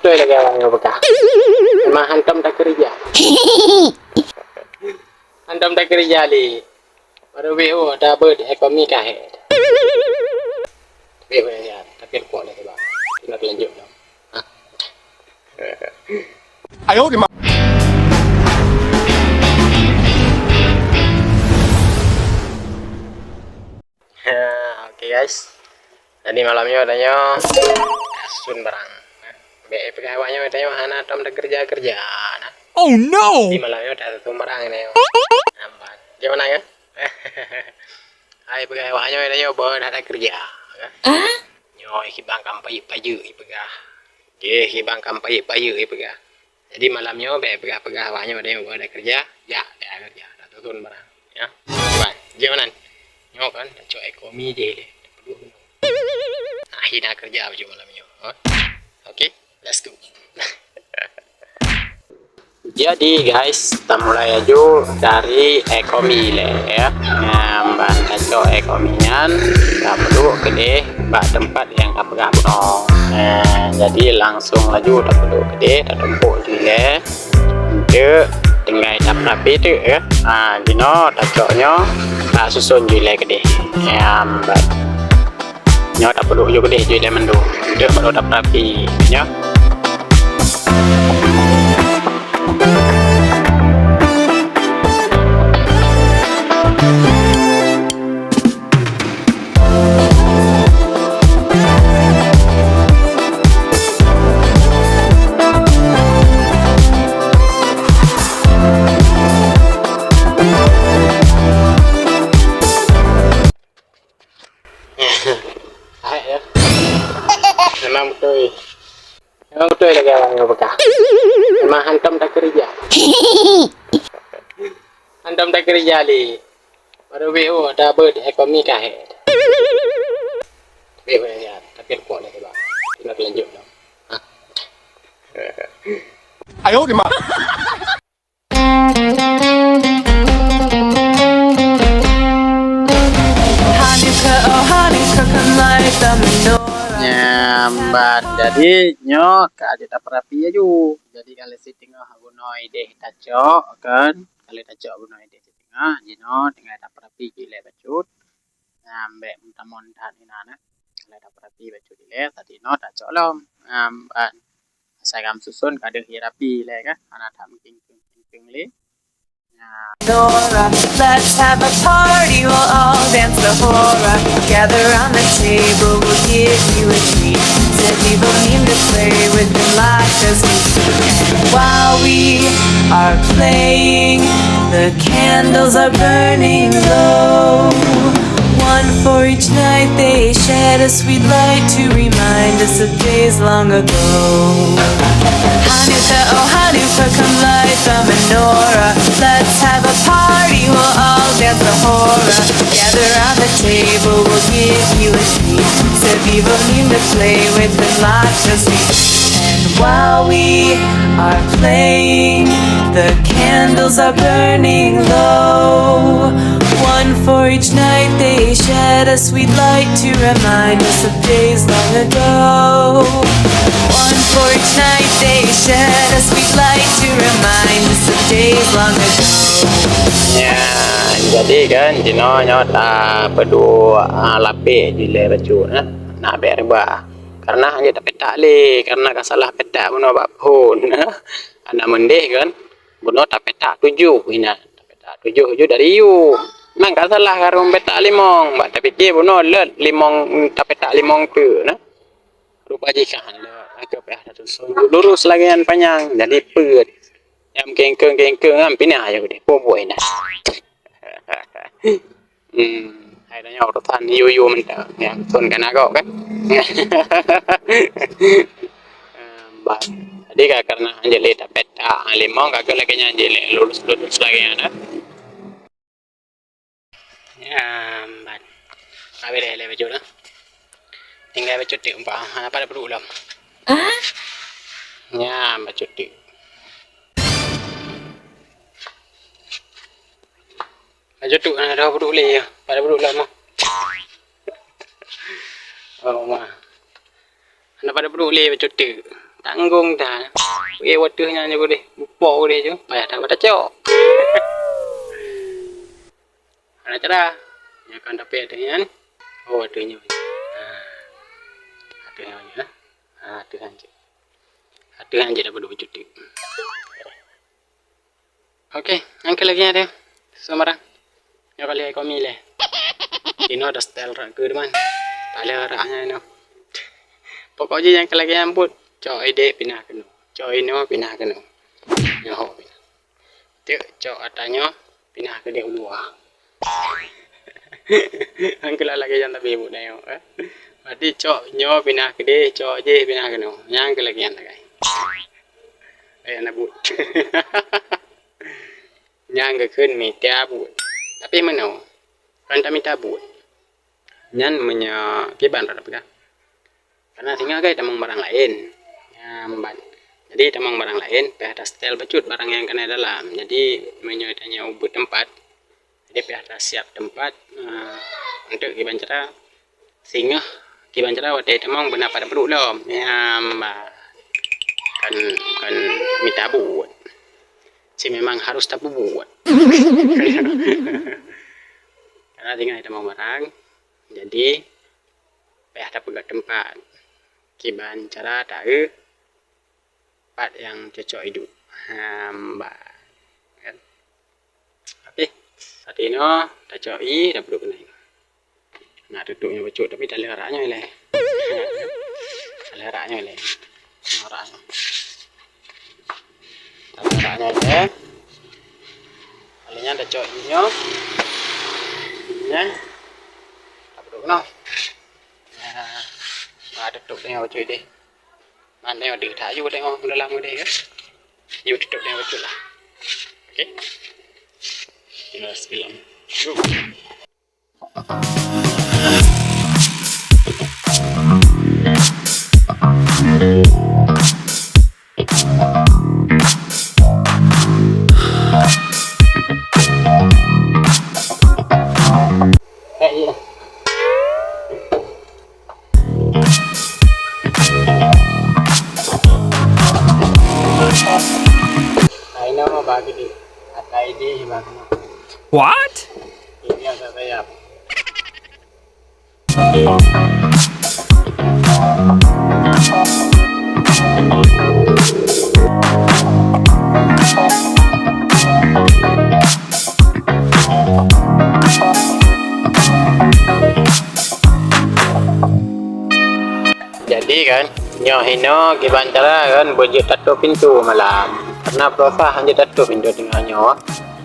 betul lagi orang yang bekah. Memang hantam tak kerja. Hantam tak kerja li. Baru BO dah ber ekonomi kahet. BO ya, tapi kuat lah sebab. Nak lanjut dah. Ayo di Oke guys. Jadi malamnya adanya sun barang. Be pegawainya adanya hana tom dah kerja. Nah. Oh no. Di malamnya ada satu barang ini. Nampak. Gimana ya? Hai pegawainya adanya bawa dah kerja. Nyo hibang kampai paju ipegah. Ye hibang kampai paju ipegah. Jadi malamnya be pegawainya adanya bawa dah kerja. Ya, dia kerja. Dah turun barang. Ya. Baik. Gimana? Nyo kan cok ekonomi je le. Akhirnya kerja baju malamnya. Oke, let's go. Jadi guys, kita mulai aja dari ekonomi le ya. Mbak cok ekonomian, nggak perlu gede, mbak tempat yang apa no. Jadi langsung laju tak perlu gede, tak tempuk juga. Untuk tinggal tak rapi tu ya. Dino tak coknya tak susun juga gede. Ya mbak. Nyo tak perlu juga gede juga mendu. Untuk perlu tak rapi ya. Memang betul lagi orang yang bekah. Memang hantam tak kerja. Hantam tak kerja li. Baru BO dah ber ekonomi kahet. BO ya, tapi kuat lah sebab. Nak lanjut dah. Ayo di Nyambat jadi nyo ka ada perapi aja. Jadi kalau si tengah gunoi deh tacok kan. Kalau tacok gunoi deh tengah jino tengah ada perapi gile bacut. Nyambe muntah-muntah ni nana. Kalau ada perapi bacut gile tadi no tacok lom. Nyambat saya kam susun kada hirapi le kan. Anak tak mungkin le. Nora, let's have a party, we'll all dance the hora. Gather around the table, we'll give you a treat. Said people need to play with them like us. And while we are playing, the candles are burning low. One for each night they shed a sweet light to remind us of days long ago. Hanukkah, oh Hanukkah, come light the menorah. Let's have a party, we'll all dance the hora. Gather around the table, we'll give you a treat. Said people need to play with them like us. And while we are playing, the candles are burning low. One for each night they shed a sweet light to remind us of days long ago. One for each night they shed a sweet light to remind us of days long ago. Ya, jadi kan jino nyota perlu lapik jile baju nak berba. Karena hanya tak petak le, karena kan salah petak buno bab pun. Anak mendeh kan. Buno tak petak 7 ina. Tak petak 7 dari you. Memang kan salah karung petak limong. Mbak tapi dia buno let limong tak petak limong tu nah. Lupa jikan le. Aku payah dah susun lurus lagi yang panjang jadi pet. Yang kengkeng kan pindah aja gede. Boy nah. Hai dah nyawa rotan yu mentah. Yang tun kan agak kan. Mbak. Jadi karena anjeli tak petak limong kagak lagi anjeli lurus lagi ana. Ya, mbak. Abi le baju na. Tinggal baju ti umpah. Apa ada perlu ulam? Ya, baju ti. Baju tu ada perlu le ya. Pada perlu ulam mah. Oh, mah. Anda pada perlu le baju ti. tanggung dah. Waduhnya aja gue deh, bupo deh jo. Payah dah pada cok. Ada cara, ya kan tapi adanya. Oh adanya. Adanya. Adanya dah berdua cuti. Oke, angkat lagi ada. Semarang. Ya kali aku milih. Ini ada style ragu teman. Paling raknya ini. Pokoknya yang lagi ampun. Cok ide pindah kenu. Cok ini pindah kenu. Nyoh pindah. Cok atanya pindah ke dia luar. Angkel lagi yang tapi ibu dah. Berarti cok nyoh pindah ke dia, cok je pindah kenu. Yang lagi yang lagi. Anak but. Yangขึ้นมีแต่บุญ tapi mana kan tak minta buat nyan menya kiban rada pega karena singa kai tamang barang lain nyamban jadi tamang barang lain pe ada style becut barang yang kena dalam jadi menyodanya ubud tempat jadi pe ada siap tempat untuk kiban cara singa kiban cara wadai tamang benar pada perlu lom nyamban kan minta buat si memang harus tak buat karena tinggal ada mau barang jadi ada pegat tempat kiban cara tahu tempat yang cocok hidup hamba kan tapi saat ini dah coy dah perlu kena nak duduknya becut tapi dah leraknya oleh leraknya oleh orangnya leraknya aja kalinya ada coynya nya tak perlu no ada duduk dengan becut deh mana yang ada tayu tengok dalam deh kan you duduk dengan becut lah oke kita film What? Ini ada sayap. Jadi kan nyohino kibantara kan bojit tato pintu malam karena profa hanya tato pintu tengah nyawa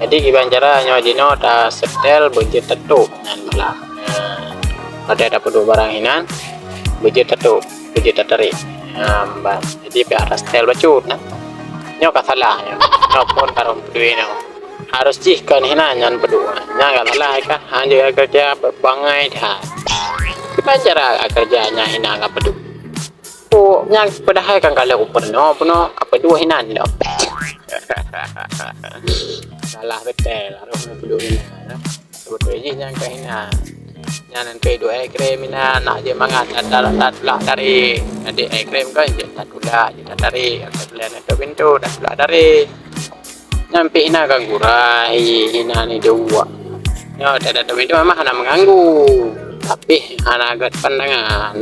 jadi kibantara nyawa dino ta setel bojit tato nan malam ada dua barang hinan bojit tato bojit tatari mbak jadi biar setel bacut nah nyawa kasalah nyawa pun tarom pedui nyawa harus jihkan hinan nyan pedua nyawa kasalah kan hanya kerja berbangai dah kibantara kerjanya hinan nggak peduli oh, yang padahal kan kalau pernah kedua hinan dah. Salah betul, harus kedua hinan. Sebetulnya yang ke hinan, yang nanti dua ekstrem hinan, nak je mangat tak dari, nanti ekstrem kan je tak udah, je tak dari, kalau belian itu pintu tak udah dari. Nyampe hinan kan gurai, hinan ini dua. Ya, tidak ada pintu memang hanya mengganggu, tapi hanya agak pandangan.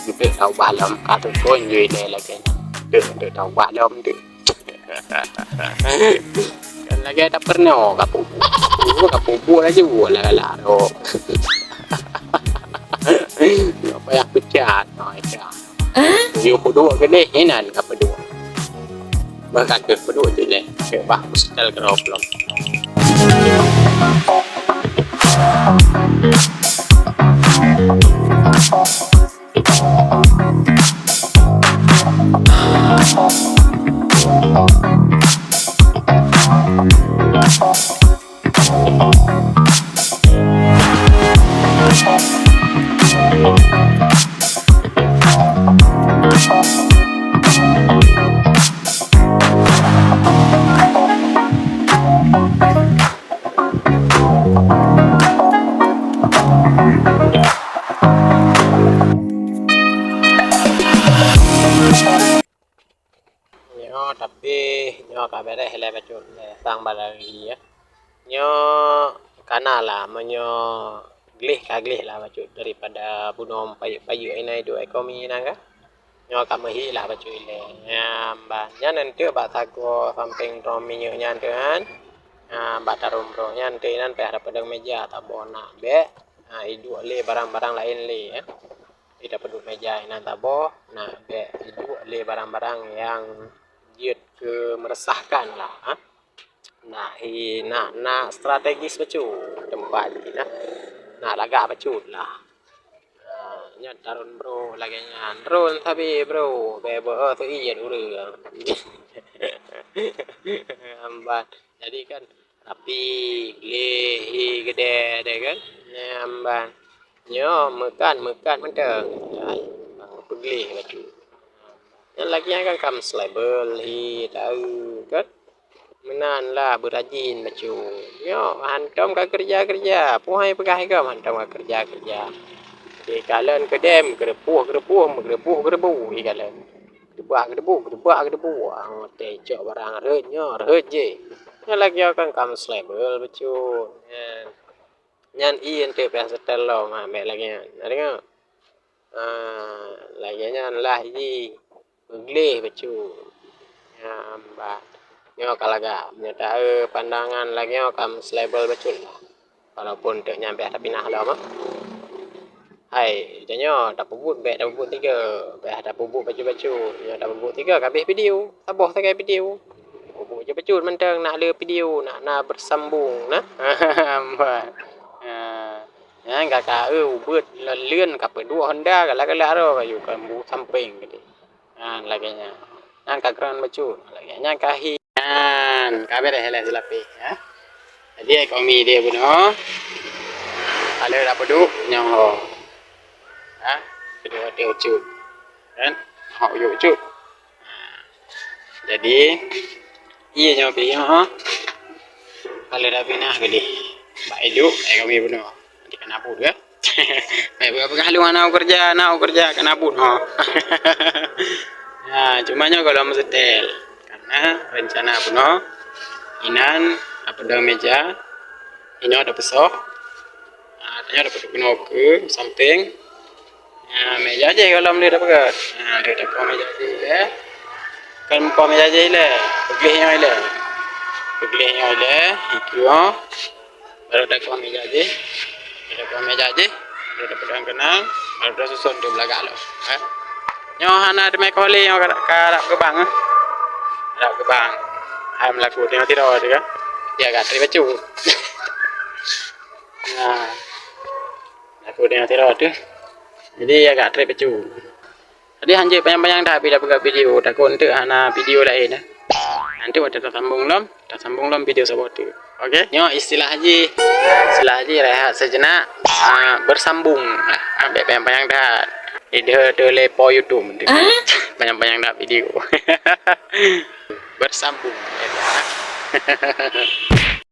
Itu tahu balam kata pun jadi lagi itu tahu balam tu kan lagi tak pernah kapu aja boleh lah apa yang pecat dia kedua gede hinan kapu dua bahkan kedua je leh bagus sekali kalau belum Nyo tapi nyo kabeh hele bacut le sang balari ya. Nyo kana lah menyo glih lah bacut daripada bunom payu ini dua ekonomi nang nyo kamahi lah bacut le. Ban nyan nanti ba tago samping romi nyo nyan kan. Batarum bro nyan nan pe ada pedang meja tak bona be. Idu le barang-barang lain le ya. Tidak perlu meja ini tabo. Nah, itu le barang-barang yang ke meresahkan lah. Nah strategis becu tempat ini nah laga becu lah. Nya tarun bro lagi nya drone tapi bro bebo tu iya dulu. Ambat jadi kan tapi lehi gede deh kan amban nyo mekan menteng ai pergi becu. Yang lagi kan kam label hi tahu kan menan lah berajin becu yo hantam ka kerja puhai pegah ke hantam ka kerja di kalen kedem kerepuh i kalen kedebu te cok barang reje yang lagi kan kam label becu nyan ente pe setel lo ma me lagi ada nga lagi nyan lah ji gleh becu ba nyo kalaga nyata pandangan lagi kam label betul lah walaupun tak nyampe tapi nah lo mah hai janyo tak pubut be tak pubut 3 be tak pubut baju nyo tak pubut 3 habis video taboh tak video pubut je becut mentang nak le video nak bersambung nah yang kakak ubut ลื่อนกับdua Honda galak-galak ro kayu kambu samping gitu. Lagi yang kagran becu lagi yang kahi kabe dah hele silapi ya. Jadi ekonomi dia buno. Kalau dah peduk nyong ho. Kedua dia ucut. Kan? Ho yo ucut. Jadi iya nyong pilih ho. Kalau dah pinah gede. Baik duk ekonomi buno. Kenapa dia? Berapa kali nak kerja kenapa? Nah, cumanya kalau setel karena rencana puno inan apa dah meja ini ada pesok, tanya ada peduk ke samping, meja aja kalau melihat apa kan, ada kau meja aja ya, kan kau meja aja le, beglihnya le, itu baru ada kau meja aja. Ada kau meja aja, ada pedang kenang, ada susun di belakang lo. Nyo hana de mekoli nyo karap ke bang. Karap ke bang. Hai melaku tengok tiro dia. Dia agak tri becu. Nah. Melaku tengok tiro tu. Jadi agak tri becu. Jadi hanje panjang-panjang dah bila buka video takut untuk hana video lain dah. Nanti waktu tak sambung lom video sebut tu. Okey. Nyo istilah haji rehat sejenak bersambung. Panjang-panjang dah. Dia lepo YouTube banyak-banyak nak video bersambung.